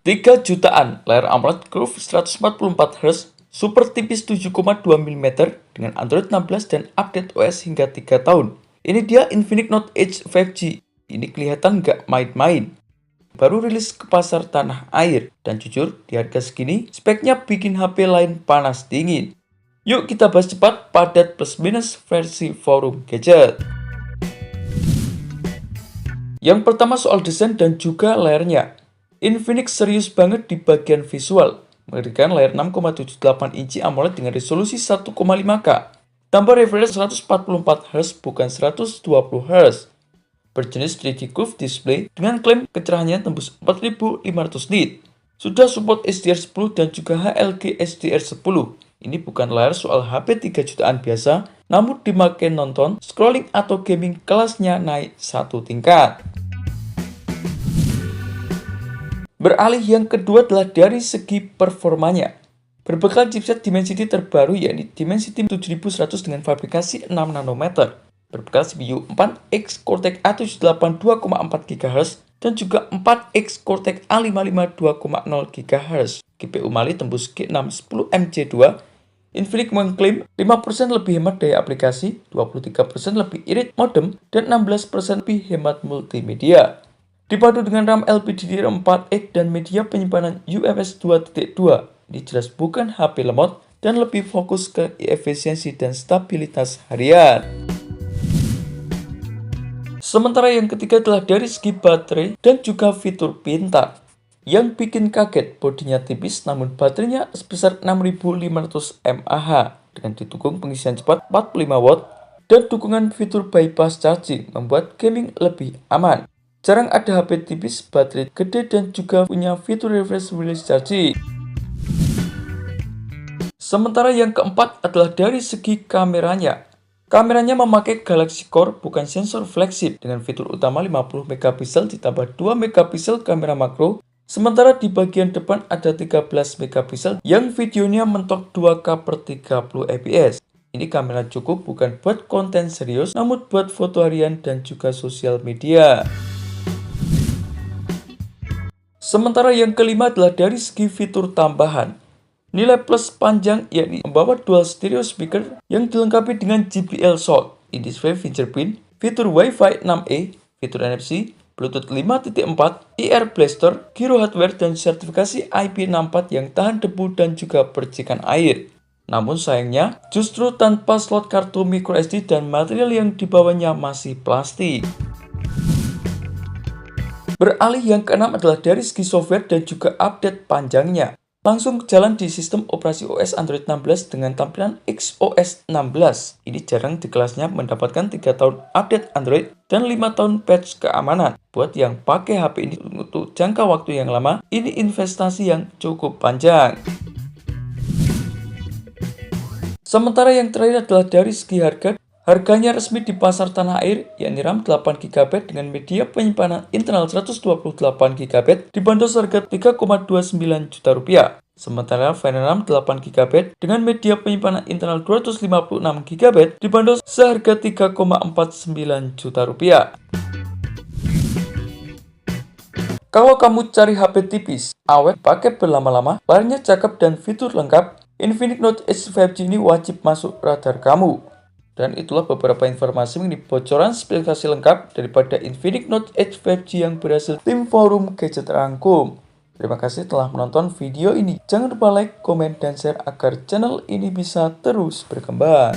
3 jutaan layar AMOLED Curve 144Hz super tipis 7,2 mm dengan Android 16 dan update OS hingga 3 tahun. Ini dia Infinix Note Edge 5G. Ini kelihatan nggak main-main. Baru rilis ke pasar tanah air. Dan jujur, di harga segini, speknya bikin HP lain panas dingin. Yuk kita bahas cepat, padat plus minus versi forum gadget. Yang pertama soal desain dan juga layarnya. Infinix serius banget di bagian visual, menghadirkan layar 6,78 inci AMOLED dengan resolusi 1,5K. Tambah refresh 144Hz bukan 120Hz. Berjenis 3D Curve Display dengan klaim kecerahannya tembus 4500 nit. Sudah support HDR10 dan juga HLG HDR10. Ini bukan layar soal HP 3 jutaan biasa, namun dimakai nonton, scrolling atau gaming kelasnya naik satu tingkat. Beralih yang kedua adalah dari segi performanya. Berbekal chipset Dimensity terbaru yakni Dimensity 7100 dengan fabrikasi 6 nanometer. Berbekal CPU 4X Cortex A78 2,4 GHz dan juga 4X Cortex A55 2,0 GHz. GPU Mali tembus G6 10MC2. Infinix mengklaim 5% lebih hemat daya aplikasi, 23% lebih irit modem, dan 16% lebih hemat multimedia. Dipadu dengan RAM LPDDR4X dan media penyimpanan UFS 2.2. Ini jelas bukan HP lemot dan lebih fokus ke efisiensi dan stabilitas harian. Sementara yang ketiga adalah dari segi baterai dan juga fitur pintar. Yang bikin kaget, bodinya tipis namun baterainya sebesar 6500 mAh dengan didukung pengisian cepat 45 watt dan dukungan fitur bypass charging membuat gaming lebih aman. Jarang ada HP tipis, baterai gede, dan juga punya fitur reverse wireless charging. Sementara yang keempat adalah dari segi kameranya. Kameranya memakai Galaxy Core, bukan sensor flagship, dengan fitur utama 50 megapiksel ditambah 2 megapiksel kamera makro. Sementara di bagian depan ada 13 megapiksel yang videonya mentok 2K per 30 fps. Ini kamera cukup bukan buat konten serius, namun buat foto harian dan juga sosial media. Sementara yang kelima adalah dari segi fitur tambahan. Nilai plus panjang yakni membawa dual stereo speaker yang dilengkapi dengan JBL Sound, in-display fingerprint, fitur Wi-Fi 6E, fitur NFC, Bluetooth 5.4, IR Blaster, Giro hardware, dan sertifikasi IP64 yang tahan debu dan juga percikan air. Namun sayangnya, justru tanpa slot kartu microSD dan material yang dibawanya masih plastik. Beralih yang keenam adalah dari segi software dan juga update panjangnya. Langsung jalan di sistem operasi OS Android 16 dengan tampilan XOS 16. Ini jarang di kelasnya mendapatkan 3 tahun update Android dan 5 tahun patch keamanan. Buat yang pakai HP ini untuk jangka waktu yang lama, ini investasi yang cukup panjang. Sementara yang terakhir adalah dari segi harga. Harganya resmi di pasar tanah air, yakni RAM 8GB dengan media penyimpanan internal 128GB dibanderol seharga Rp3,29 juta. Sementara final RAM 8GB dengan media penyimpanan internal 256GB dibanderol seharga Rp3,49 juta. Kalau kamu cari HP tipis, awet, pakai berlama-lama, layarnya cakep dan fitur lengkap, Infinix Note Edge 5G ini wajib masuk radar kamu. Dan itulah beberapa informasi mengenai bocoran spesifikasi lengkap daripada Infinix Note Edge 5G yang berhasil tim forum gadget rangkum. Terima kasih telah menonton video ini. Jangan lupa like, komen, dan share agar channel ini bisa terus berkembang.